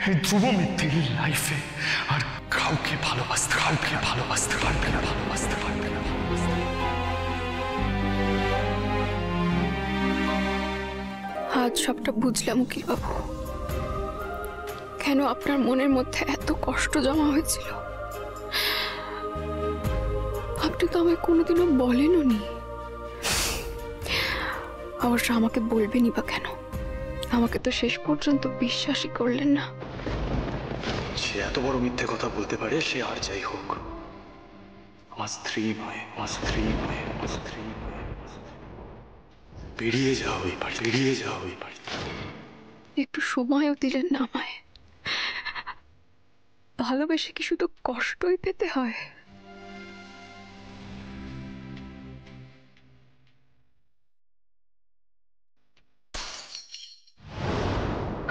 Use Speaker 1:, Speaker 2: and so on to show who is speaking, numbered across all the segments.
Speaker 1: এই ধ্রুব মিত্তির লাইফে আর কাউকে ভালোবাসতে পারবে না।
Speaker 2: আজ সবটা বুঝলাম উকিল বাবু, কেন আপনার মনের মধ্যে এত কষ্ট জমা হয়েছিল। আপনি তো আমায় কোনোদিনও বলেনও নি। অবশ্য আমাকে বলবেনই বা কেন? আমাকে তো শেষ পর্যন্ত বিশ্বাসই করলেন না।
Speaker 1: সে এত বড় মিথ্যে কথা বলতে পারে, সে আর যাই হোক আমার স্ত্রী নয়। বেরিয়ে যাও এই বাড়ি।
Speaker 2: একটু সময়ও দিলেন না আমায়। ভালোবেসে কি শুধু কষ্টই পেতে হয়?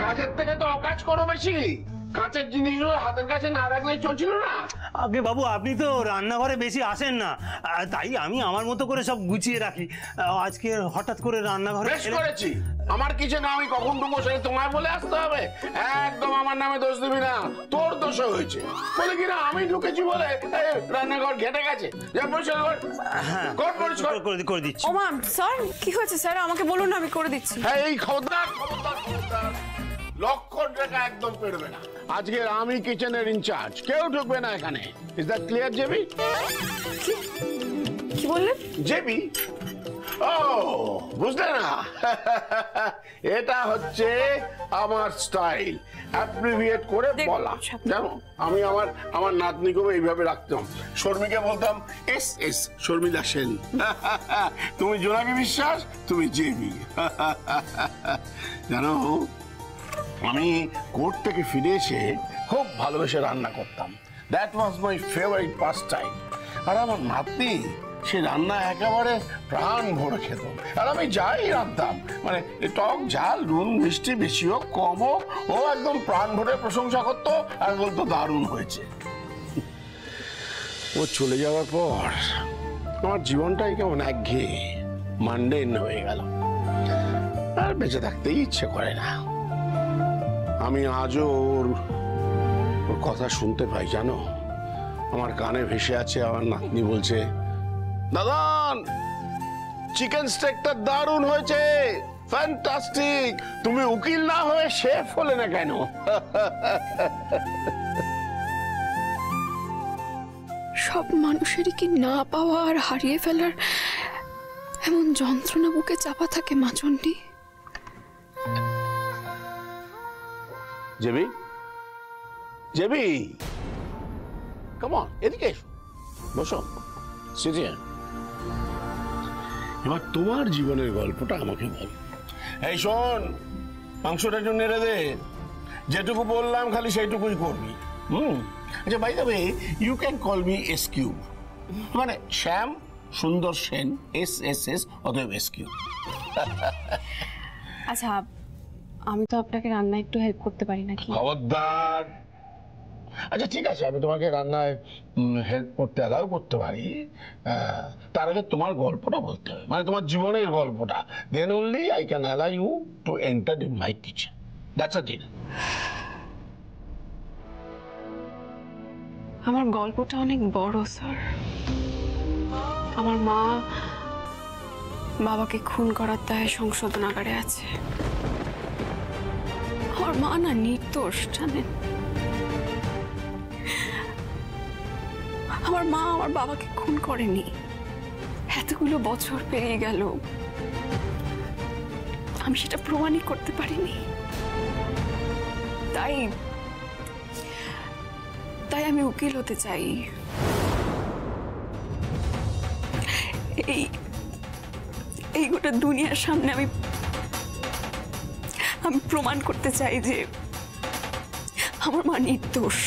Speaker 3: কাজের থেকে তো অকাজ করো বেশি। কাঁচের জিনিসগুলো হাতের কাছে না রাখলে চলছিল না।
Speaker 4: আগে বাবু, আপনি তো রান্নাঘরে বেশি আসেন না, তাই আমি আমার মতো করে সব গুছিয়ে রাখি। আজকে হঠাৎ করে রান্নাঘরে
Speaker 3: বেশ করেছি। আমার কিচেনে আমি কখন ঢুকবো সেটা তোমায় বলে আসতে হবে? একদম আমার নামে দোষ দিবি না, তোর দোষ হয়েছে। বলে কিনা আমি ঢুকেছি বলে রান্নাঘর ঘেটে গেছে। যা পরিষ্কার কর।
Speaker 4: হ্যাঁ, করে দিচ্ছি।
Speaker 5: ওমা স্যার, কি হয়েছে স্যার? আমাকে বলুন না, আমি করে দিচ্ছি।
Speaker 3: হ্যাঁ, এই খবরদার লক্ষণ রেখা একদম পেরবে না। আজকে আমি কিচেনের ইনচার্জ, কেউ ঢুকবে না এখানে। Is that clear JB?
Speaker 5: কি বললেন?
Speaker 3: জেবি? ও বুঝলে না, এটা হচ্ছে আমার স্টাইল, অ্যাব্রিভিয়েট করে বলা। জানো, আমি আমার নাতনিকেও এইভাবে রাখতাম। শর্মিকে বলতাম এস শর্মিলা সেন। তুমি জোনাকি বিশ্বাস, তুমি জেবি। জানো, আমি কোর্ট থেকে ফিরে এসে খুব ভালোবেসে রান্না করতাম। That was my favourite pastime. আর আমার নাতনি সে রান্না একেবারে প্রাণ ভরে খেত। আর আমি যাই রাঁধতাম, মানে টক ঝাল নুন মিষ্টি বেশি হোক কম হোক, ও একদম প্রাণ ভরে প্রশংসা করতো আর বলতো দারুণ হয়েছে। ও চলে যাওয়ার পর আমার জীবনটাই কেমন একঘেয়ে মান্ডেন হয়ে গেল, আর বেঁচে থাকতেই ইচ্ছে করে না। আমি আজও ওর কথা শুনতে পাই। জানো, আমার কানে ভেসে আছে আমার নাতনি বলছে, দাদান চিকেন স্টেকটা দারুণ হয়েছে, ফ্যান্টাস্টিক। তুমি উকিল না হয়ে শেফ হলে না কেন?
Speaker 2: সব মানুষেরই কি না পাওয়া আর হারিয়ে ফেলার এমন যন্ত্রণা বুকে চাপা থাকে মাচন্ডি?
Speaker 3: জেবি কাম অন, এদিকে এসো, বসো, সিট হিয়ার। এবার তোমার জীবনের গল্পটা আমাকে বল। এই শোন, মাংসটা একটু নেড়ে দে। যেটুকু বললাম খালি সেইটুকুই করবি। আচ্ছা, by the way, you can call me S Q, মানে শ্যাম সুন্দর সেন, এস অতএব এস কিউ।
Speaker 5: আচ্ছা, আমি তো আপনাকে রান্না একটু হেল্প করতে পারি নাকি?
Speaker 3: খবরদার। আচ্ছা ঠিক আছে, আমি তোমাকে রান্নায় হেল্প করতে অ্যালাউ করতে পারি। তার আগে তোমার গল্পটা বলতে হবে, মানে তোমার জীবনের গল্পটা। Then only I can allow you to enter in my kitchen. That's a deal.
Speaker 2: আমার গল্পটা অনেক বড় স্যার। আমার মা বাবাকে খুন করার দায়ে সংশোধনাগারে আছে। আমার মা না নির্দোষ, জানেন। আমার মা আমার বাবাকে খুন করেনি। এতগুলো বছর পেরিয়ে গেল, আমি সেটা প্রমাণই করতে পারিনি। তাই তাই আমি উকিল হতে চাই। এই গোটা দুনিয়ার সামনে আমি প্রমাণ করতে চাই যে আমার মা নির্দোষ।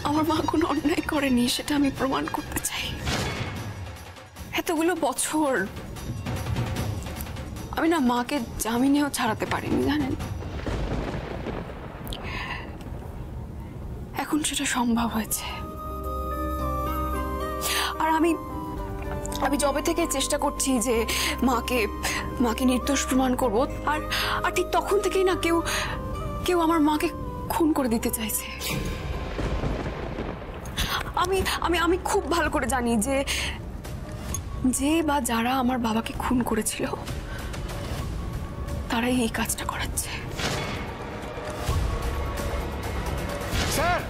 Speaker 2: আমার মা কোনো অন্যায় করেনি, সেটা আমি প্রমাণ করতে চাই। এতগুলো বছর আমি না মাকে জামিনেও ছাড়াতে পারিনি, জানেন। এখন সেটা সম্ভব হয়েছে। আর আমি জবে থেকে চেষ্টা করছি যে মাকে মাকে নির্দোষ প্রমাণ করব, আর আর ঠিক তখন থেকেই না কেউ কেউ আমার মাকে খুন করে দিতে চাইছে। আমি আমি আমি খুব ভালো করে জানি যে যে বা যারা আমার বাবাকে খুন করেছিল তারাই এই কাজটা করাচ্ছে।
Speaker 1: স্যার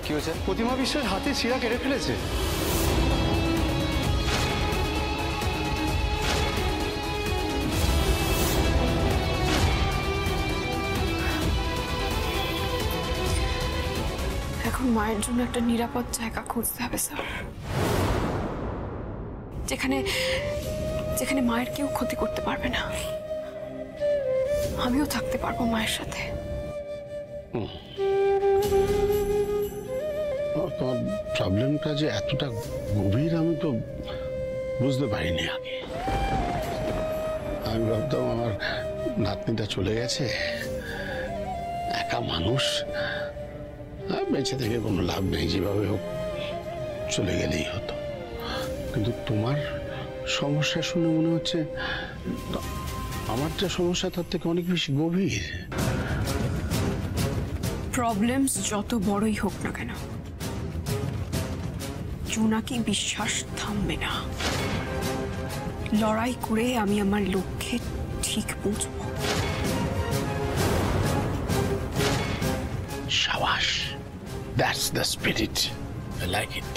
Speaker 1: কি হয়েছে? প্রতিমা বিশ্বের হাতে শিরা কেড়ে ফেলেছে।
Speaker 2: এখন মায়ের জন্য একটা নিরাপদ জায়গা খুঁজতে হবে স্যার, যেখানে যেখানে মায়ের কেউ ক্ষতি করতে পারবে না, আমিও থাকতে পারবো মায়ের সাথে।
Speaker 3: তোমার প্রবলেমটা যে এতটা গভীর আমি তো বুঝতে পারিনি আগে। আমি ভাবতাম আমার নাতনিটা চলে গেছে, একা মানুষ, বেঁচে থেকে কোনো লাভ নেই, যেভাবে হোক চলে গেলেই হতো। কিন্তু তোমার সমস্যা শুনে মনে হচ্ছে আমার যে সমস্যা তার থেকে অনেক বেশি গভীর।
Speaker 2: প্রবলেমস যত বড়ই হোক না কেন, জোনাকি বিশ্বাস থামবে না। লড়াই করে আমি আমার লক্ষ্যে ঠিক পৌঁছব।
Speaker 3: সাবাস, that's the spirit, I like it.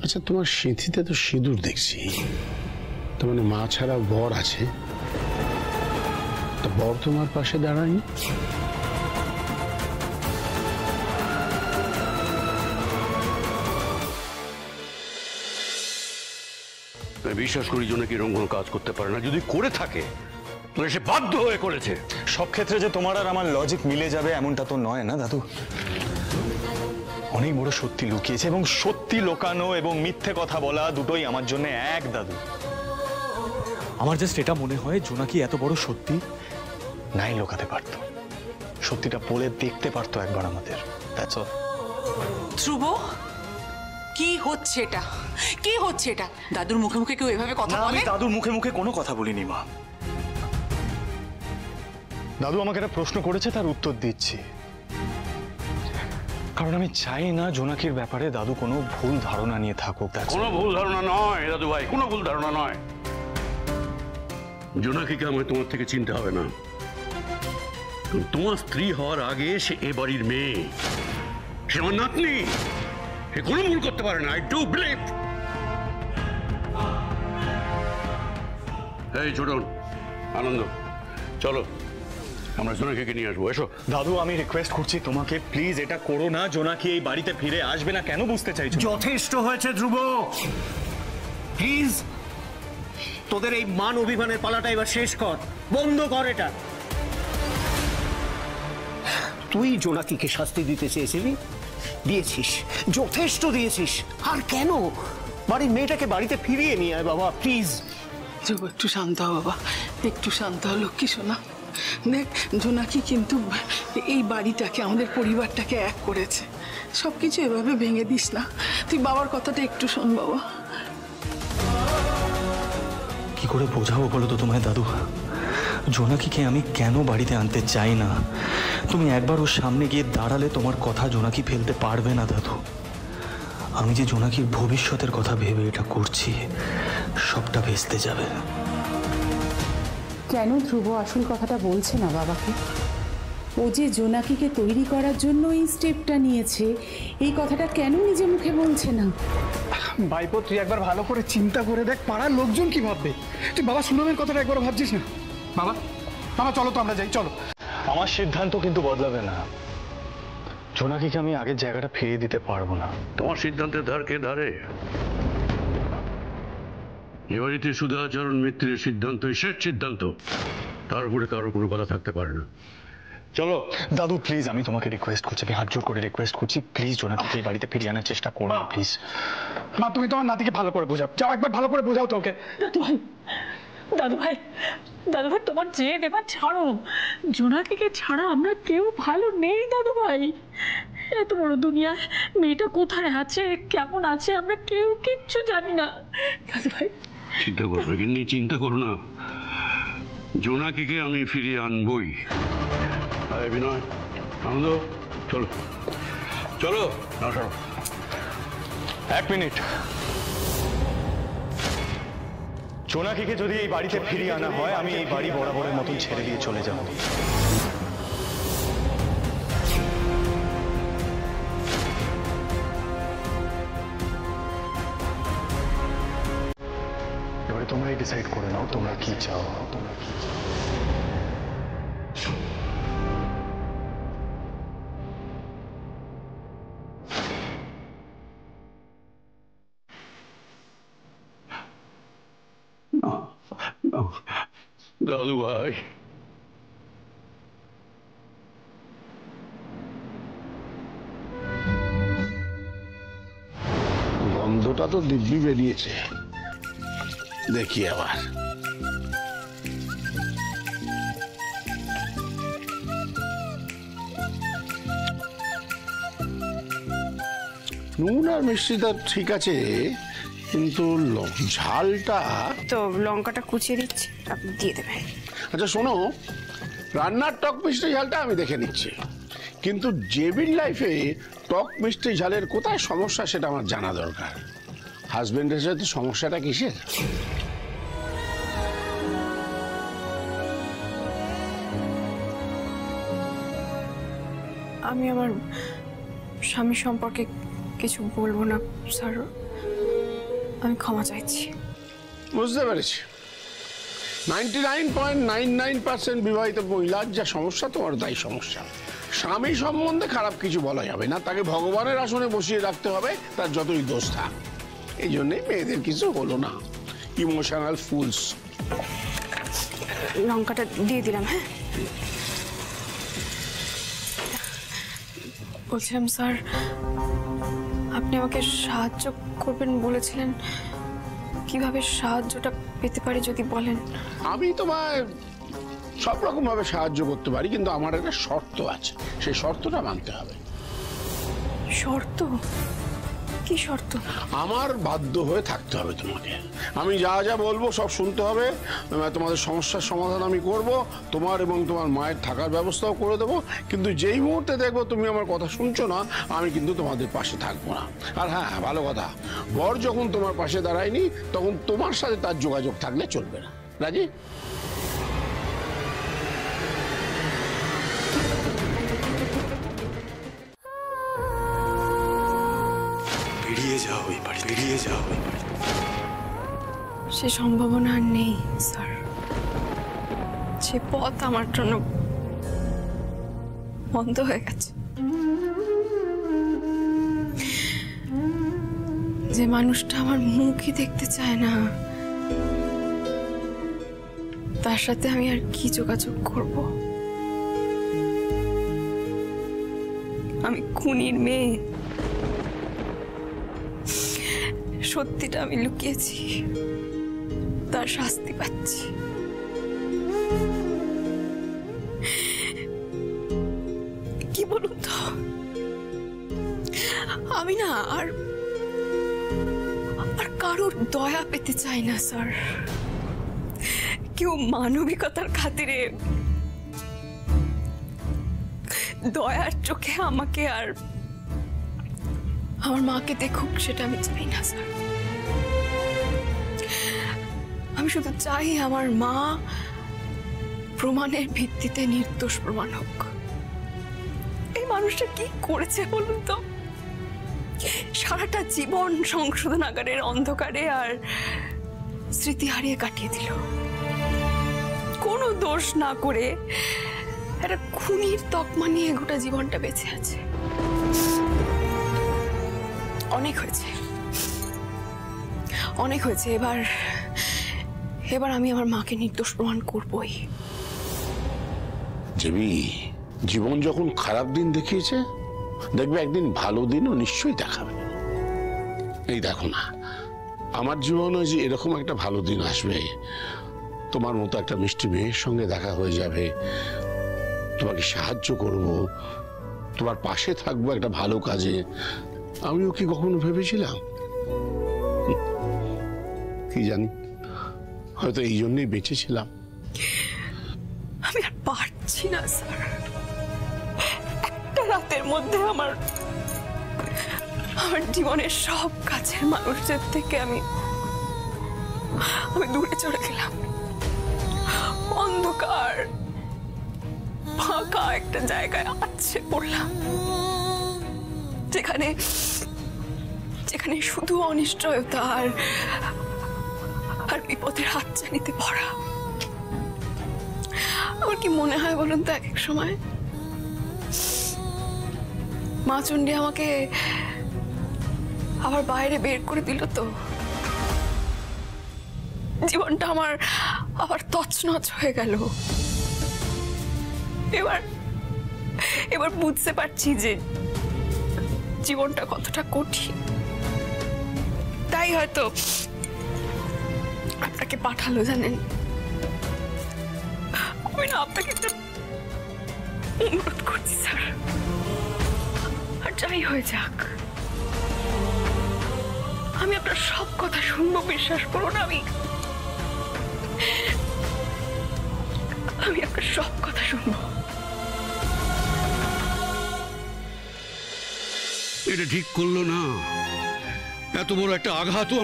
Speaker 3: আচ্ছা, তোমার সিঁথিতে তো সিঁদুর দেখছি, তার মানে মা ছাড়া বর আছে, তা বর তোমার পাশে দাঁড়ায়নি?
Speaker 6: বিশ্বাস করি জোনাকি এরকম কোনো কাজ করতে পারে না, যদি করে থাকে তাহলে সে বাধ্য হয়ে করেছে।
Speaker 1: সব ক্ষেত্রে যে তোমার আর আমার লজিক মিলে যাবে এমনটা তো নয় না দাদু। অনেক বড় সত্যি লুকিয়েছে, এবং সত্যি লোকানো এবং মিথ্যে কথা বলা দুটোই আমার জন্য এক দাদু। আমার জাস্ট এটা মনে হয় জোনাকি এত বড় সত্যি নাই লোকাতে পারতো, সত্যিটা বলে দেখতে পারতো একবার আমাদের। That's all.
Speaker 7: ধ্রুব, কি হচ্ছে এটা? কি হচ্ছে এটা? দাদুর মুখে মুখে কেউ এভাবে কথা
Speaker 1: না, আমি
Speaker 7: বলে?
Speaker 1: দাদুর মুখে মুখে কোনো কথা বলিনি মা। দাদু আমাকে একটা প্রশ্ন করেছে, তার উত্তর দিচ্ছি। কারণ আমি চাই না জোনাকির ব্যাপারে দাদু কোনো ভুল ধারণা নিয়ে থাকুক।
Speaker 6: কোনো ভুল ধারণা নয় দাদু ভাই, কোনো ভুল ধারণা নয়। জোনাকিকে আমায় তোমার থেকে চিনতে হবে না। তোমার স্ত্রী হওয়ার আগে সে এ বাড়ির মেয়ে, সে আমার নাতনি, সে কোনো ভুল করতে পারে না। I do believe. এই ছোটন, আনন্দ, চলো আমরা জোনাকিকে নিয়ে আসবো, এসো।
Speaker 1: দাদু আমি রিকোয়েস্ট করছি তোমাকে, প্লিজ এটা করো না। জোনাকি এই বাড়িতে ফিরে আসবে না কেন বুঝতে চাইছো?
Speaker 4: যথেষ্ট হয়েছে ধ্রুব, প্লিজ। তোদের এই মান অভিমানের পালাটা এবার শেষ কর, বন্ধ কর এটা। তুই জোনাকিকে শাস্তি দিতে চেয়েছিলি, দিয়েছিস, যথেষ্ট দিয়েছিস। আর কেন? বাড়ির মেয়েটাকে বাড়িতে ফিরিয়ে নিয়ে আয় বাবা, প্লিজ।
Speaker 8: ধ্রুব, একটু শান্ত হ বাবা, একটু শান্ত হ লক্ষ্মী সোনা। দেখ, জোনাকি কিন্তু এই বাড়িটাকে, আমাদের পরিবারটাকে এক করেছে। সব কিছু এভাবে ভেঙে দিস না, তুই বাবার কথাটা একটু শোন বাবা।
Speaker 1: কি করে বোঝাবো বলো তো তোমায় দাদু? জোনাকিকে আমি কেন বাড়িতে আনতে চাই না। তুমি একবার ওর সামনে গিয়ে দাঁড়ালে তোমার কথা জোনাকি ফেলতে পারবে না দাদু। আমি যে জোনাকির ভবিষ্যতের কথা ভেবে এটা করছি, সবটা ভেস্তে যাবে।
Speaker 9: কেন ধ্রুব আসল কথাটা বলছে না বাবাকে? ও যে জোনাকিকে তৈরি করার জন্য এই স্টেপটা নিয়েছে, এই কথাটা কেন নিজে মুখে বলছে না?
Speaker 10: ভাইপো, তুই একবার ভালো করে চিন্তা করে দেখ, পাড়ার লোকজন কি ভাববে। তুই বাবা সুনমের কথাটা একবার ভাবছিস না? বাবা, বাবা চলো তো আমরা যাই, চলো।
Speaker 1: আমার সিদ্ধান্ত কিন্তু বদলাবে না। জোনাকিকে আমি আগের জায়গাটা ফিরিয়ে দিতে পারবো না।
Speaker 6: তোমার সিদ্ধান্তের ধার কে ধারে? এ বাড়িতে সুধাচরণ মিত্রের সিদ্ধান্ত শেষ সিদ্ধান্ত, তার উপরে কারোর কোনো কথা থাকতে পারে না। চলো
Speaker 1: দাদু প্লিজ, আমি তোমাকে রিকোয়েস্ট করছি, আমি হাত জোর করে রিকোয়েস্ট করছি, প্লিজ জোনাকিকে এই বাড়িতে ফিরিয়ে আনার চেষ্টা করো প্লিজ।
Speaker 10: মা, তুমি তোমার নাতিকে ভালো করে বোঝাও, যাও একবার ভালো করে বোঝাও তো ওকে।
Speaker 11: দাদু ভাই তোমার জেদ এবার ছাড়ো। জোনাকিকে ছাড়া আমরা কেউ ভালো নেই দাদু ভাই। এত বড় দুনিয়া, মেয়েটা কোথায় আছে, কেমন আছে, আমরা কেউ কিচ্ছু জানি না দাদু ভাই।
Speaker 6: চিন্তা করবে কিন্তু, চিন্তা করো না, জোনাকিকে আমি ফিরিয়ে আনবই। আরে বিনয়, আনন্দ, চলো চলো।
Speaker 1: এক মিনিট। জোনাকিকে যদি এই বাড়িতে ফিরিয়ে আনা হয়, আমি এই বাড়ি বরাবরের মতন ছেড়ে দিয়ে চলে যাব। এবারে তোমরাই ডিসাইড করে নাও তোমরা কি চাও।
Speaker 6: দাদু ভাই,
Speaker 3: গন্ধটা তো দিব্যি বেরিয়েছে, দেখি আবার। নুন আর মিষ্টিটা ঠিক আছে, কিন্তু ঝালটা।
Speaker 2: তো লঙ্কাটা কুচিয়ে দিচ্ছি, আপনি দিয়ে দেবেন।
Speaker 3: আচ্ছা শোনো, রান্নার টক মিষ্টি ঝালটা আমি দেখে নিচ্ছি, কিন্তু জেবির লাইফে টক মিষ্টি ঝালের কোথায় সমস্যা সেটা আমার জানা দরকার। হাজবেন্ডের সাথে সমস্যাটা কিসের?
Speaker 2: আমি আমার স্বামী সম্পর্কে কিছু বলবো না স্যার, আমি ক্ষমা চাইছি।
Speaker 3: বুঝতে পেরেছি, 99.99% বিবাহিত মহিলার যা সমস্যা তোমার তাই সমস্যা। স্বামী সম্বন্ধে খারাপ কিছু বলা যাবে না, তাকে ভগবানের আসনে বসিয়ে রাখতে হবে, তার যতই দোষ থাক। এই জন্যে মেয়েদের কিছু হলো না, ইমোশনাল ফুলস।
Speaker 2: লঙ্কাটা দিয়ে দিলাম। হ্যাঁ, বলছিলাম স্যার, আপনি আমাকে সাহায্য করবেন বলেছিলেন, কিভাবে সাহায্যটা পেতে পারি যদি বলেন।
Speaker 3: আমি তোমায় সব রকম ভাবে সাহায্য করতে পারি, কিন্তু আমার একটা শর্ত আছে, সেই শর্তটা মানতে হবে।
Speaker 2: শর্ত? কি শর্ত?
Speaker 3: আমার বাধ্য হয়ে থাকতে হবে তোমাকে। আমি যা যা বলবো সব শুনতে হবে, তোমাদের সমস্যার সমাধান আমি করব, তোমার এবং তোমার মায়ের থাকার ব্যবস্থাও করে দেবো, কিন্তু যেই মুহূর্তে দেখবো তুমি আমার কথা শুনছো না, আমি কিন্তু তোমাদের পাশে থাকবো না। আর হ্যাঁ, ভালো কথা, বর যখন তোমার পাশে দাঁড়ায়নি তখন তোমার সাথে তার যোগাযোগ থাকলে চলবে না। রাজি?
Speaker 1: বেরিয়ে যাও এই বাড়ি, বেরিয়ে যাও এই বাড়ি।
Speaker 2: সে সম্ভাবনা আর নেই স্যার, সে পথ আমার জন্য বন্ধ হয়ে গেছে। যে মানুষটা আমার মুখই দেখতে চায় না, তার সাথে আমি আর কি যোগাযোগ করব? আমি খুনির মেয়ে, সত্যিটা আমি লুকিয়েছি, তার শাস্তি পাচ্ছি। কি বলুন তো, আমি না আর কারোর দয়া পেতে চাই না স্যার। কেউ মানবিকতার খাতিরে দয়ার চোখে আমাকে আর আমার মাকে দেখুক, সেটা আমি চাই না স্যার। আমি শুধু চাই আমার মা প্রমাণের ভিত্তিতে নির্দোষ প্রমাণ হোক। এই মানুষটা কি করেছে বলুন তো? সারাটা জীবন সংশোধনাগারের অন্ধকারে আর স্মৃতি হারিয়ে কাটিয়ে দিল, কোনো দোষ না করে একটা খুনির তকমা নিয়ে গোটা জীবনটা বেঁচে আছে। অনেক হয়েছে, অনেক হয়েছে। এবার আমি আমার মাকে নির্দোষ প্রমাণ করবই।
Speaker 3: জীবন যখন খারাপ দিন দেখিয়েছে, দেখবে একদিন ভালো দিনও নিশ্চয়ই দেখাবে। এই দেখো না, আমার জীবনে যে এরকম একটা ভালো দিন আসবে তোমার মতো একটা মিষ্টি মেয়ের সঙ্গে দেখা হয়ে যাবে, তোমাকে সাহায্য করব, তোমার পাশে থাকবো একটা ভালো কাজে, আমিও কি কখনো ভেবেছিলাম? কি জানি, হয়তো এই জন্যই বেঁচেছিলাম।
Speaker 2: আমি আর পারছি না স্যার, একটা রাতের মধ্যে আমার জীবনের সব কাছের মানুষদের থেকে আমি দূরে চলে গেলাম। অন্ধকার ফাঁকা একটা জায়গায় আছড়ে পড়লাম, যেখানে যেখানে শুধু অনিশ্চয়তা আর বিপদের হাতছানিতে ভরা। আমার কি মনে হয় বলুন তো, এক এক সময় মা চণ্ডী আমাকে আবার বাইরে বের করে দিল তো জীবনটা আমার আবার তছনছ হয়ে গেল। এবার বুঝতে পারছি যে জীবনটা কতটা কঠিন। তাই হয়তো আপনাকে পাঠালো, জানেন। আমি না আপনাকে একটা অনুরোধ করছি স্যার, আর যাই হয়ে যাক আমি আপনার সব কথা শুনবো, বিশ্বাস করুন। আমি আপনার সব কথা শুনবো।
Speaker 6: এটা ঠিক করলো না, এত বড় একটা আঘাতও।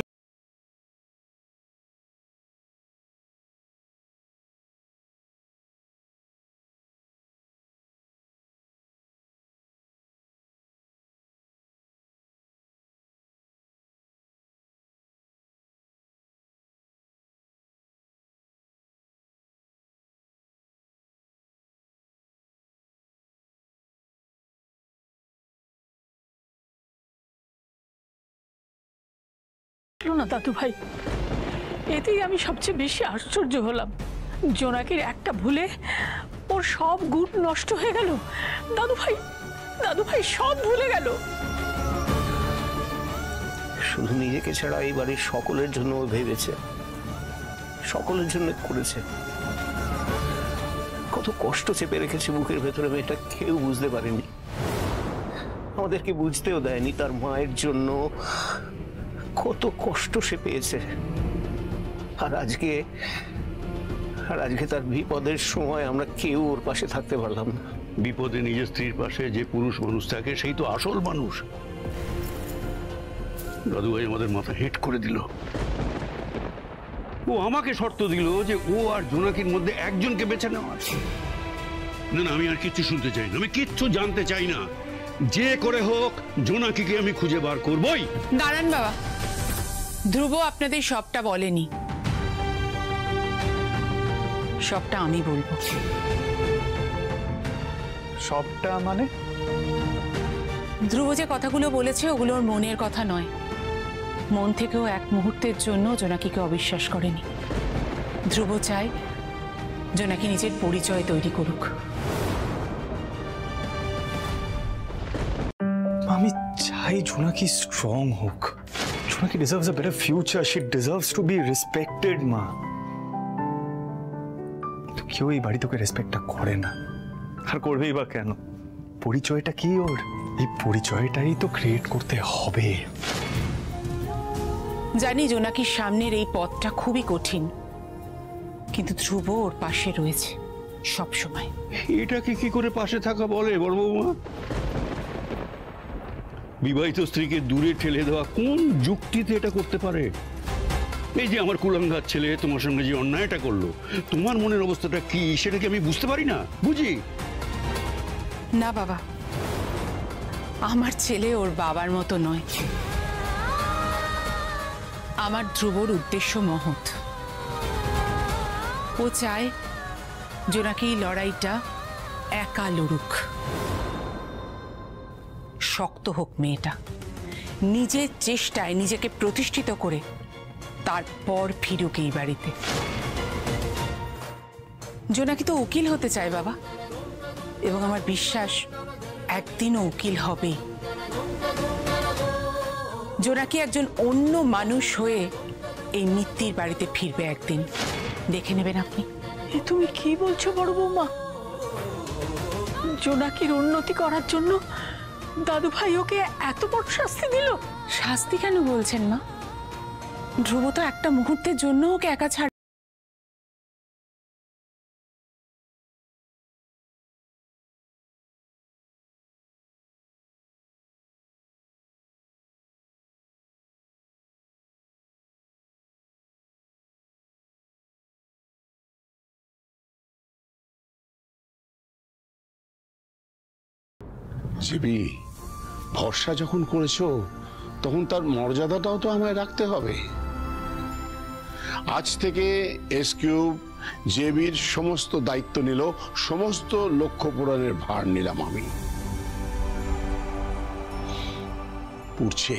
Speaker 11: না দাদু ভাই, এতেই আমি সবচেয়ে বেশি আশ্চর্য হলাম। জোনাকির একটা ভুলে ওর সব গুণ নষ্ট হয়ে গেল। দাদু ভাই সব ভুলে গেল।
Speaker 4: শুধু নিজেকে ছাড়া এই বাড়ির সকলের জন্য ভেবেছে, সকলের জন্য করেছে। কত কষ্ট চেপে রেখেছে বুকের ভেতরে, মেয়েটা কেউ বুঝতে পারেনি, আমাদেরকে বুঝতেও দেয়নি। তার মায়ের জন্য কত কষ্ট সে পেয়েছে। আর আজকে তার বিপদের সময় আমরা কেউ ওর পাশে থাকতে পারলাম না।
Speaker 6: বিপদে নিজের স্ত্রীর পাশে যে পুরুষ মানুষ থাকে সেই তো আসল মানুষ। দাদু ভাই আমাদের মাথা হেট করে দিল। ও আমাকে শর্ত দিল যে ও আর জোনাকির মধ্যে একজনকে বেছে নেওয়া। না না, আমি আর কিচ্ছু শুনতে চাই না, আমি কিচ্ছু জানতে চাই না। যে করে হোক জোনাকিকে আমি খুঁজে বার করবই।
Speaker 7: দাঁড়ান বাবা, ধ্রুব আপনাদের সবটা বলেনি, সবটা আমি বলবো।
Speaker 10: সবটা মানে?
Speaker 7: ধ্রুব যে কথাগুলো বলেছে ওগুলো ওর মনের কথা নয়। মন থেকেও এক মুহূর্তের জন্য জোনাকিকে অবিশ্বাস করেনি। ধ্রুব চায় জোনাকি নিজের পরিচয় তৈরি করুক।
Speaker 1: আমি চাই জোনাকি স্ট্রং হোক। Jonaki deserves a better future, she deserves to be respected. মা, তো কেউ এই বাড়ি তোকে রেসপেক্টটা করে না, আর করবেই বা কেন? পরিচয়টা কি ওর? এই পরিচয়টাই তো ক্রিয়েট করতে হবে।
Speaker 7: জানি জোনাকির সামনের এই পথটা খুবই কঠিন, কিন্তু ধ্রুব ওর পাশে রয়েছে সব সময়।
Speaker 6: এটাকে কি করে পাশে থাকা বলে বড় বৌমা? বিবাহিত স্ত্রীকে দূরে ঠেলে দেওয়া কোন যুক্তিতে এটা করতে পারে? এই যে আমার কুলাঙ্গার ছেলে তোমার সঙ্গে যে অন্যায়টা করলো, তোমার মনের অবস্থাটা কি সেটা কি আমি বুঝতে পারি না? বুঝি
Speaker 7: না বাবা, আমার ছেলে ওর বাবার মতো নয়। আমার ধ্রুবর উদ্দেশ্য মহৎ। ও চায় জোনাকি এই লড়াইটা একা লড়ুক। শক্ত হোক মেয়েটা, নিজের চেষ্টায় নিজেকে প্রতিষ্ঠিত করে তারপর ফিরুক এই বাড়িতে। জোনাকি তো উকিল হতে চায় বাবা, এবং আমার বিশ্বাস একদিনও উকিল হবে। জোনাকি একজন অন্য মানুষ হয়ে এই মিত্তির বাড়িতে ফিরবে একদিন। দেখে নেবেন আপনি।
Speaker 11: এ তুমি কি বলছো বড় বৌমা? জোনাকির উন্নতি করার জন্য দাদু ভাই ওকে এত বড় শাস্তি দিল?
Speaker 7: শাস্তি কেন বলছেন মা? ধ্রুব তো একটা মুহূর্তের জন্য ওকে একা ছাড়।
Speaker 3: জিবি, ভরসা যখন করেছো তখন তার মর্যাদাটাও তো আমায় রাখতে হবে। আজ থেকে এসকিউব জেবির সমস্ত দায়িত্ব নিল, সমস্ত লক্ষ্য পূরণের ভার নিলাম আমি। পড়ছে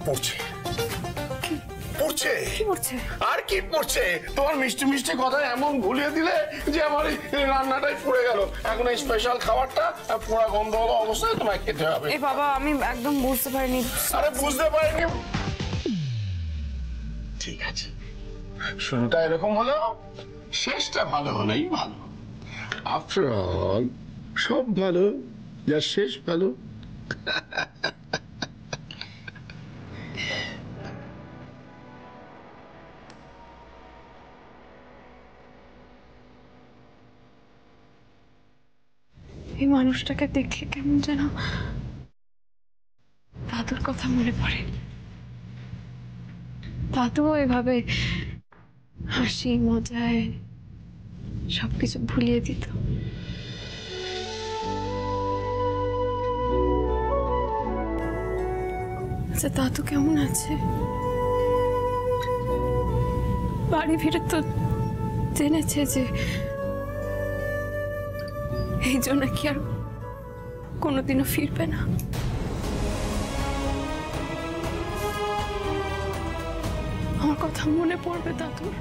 Speaker 3: পড়ছে পড়ছে
Speaker 2: পড়ছে
Speaker 3: আর কি পড়ছে? তোমার মিষ্টি মিষ্টি কথা এমন ভুলিয়ে দিলে যে আমার এই রান্নাটাই পুড়ে গেল। এখন এই স্পেশাল খাবারটা পোড়া গন্ধ অবস্থায় তোমায় খেতে হবে।
Speaker 2: এ বাবা, আমি একদম বুঝতে পারিনি।
Speaker 3: আরে বুঝতে পারিনি, ঠিক আছে। শুরুটা এরকম হলো, শেষটা ভালো হলেই ভালো। আফটার অল সব ভালো যার শেষ ভালো।
Speaker 2: এই মানুষটাকে দেখলে কেমন যেন দাদুর কথা মনে পড়ে। দাদুও এভাবে হাসি মজায় সবকিছু ভুলিয়ে দিত। আচ্ছা, দাদু কেমন আছে? বাড়ি ফিরে তো জেনেছে যে এই জন্য কি আর কোনোদিনও ফিরবে না। আমার কথা মনে পড়বে দাদুর।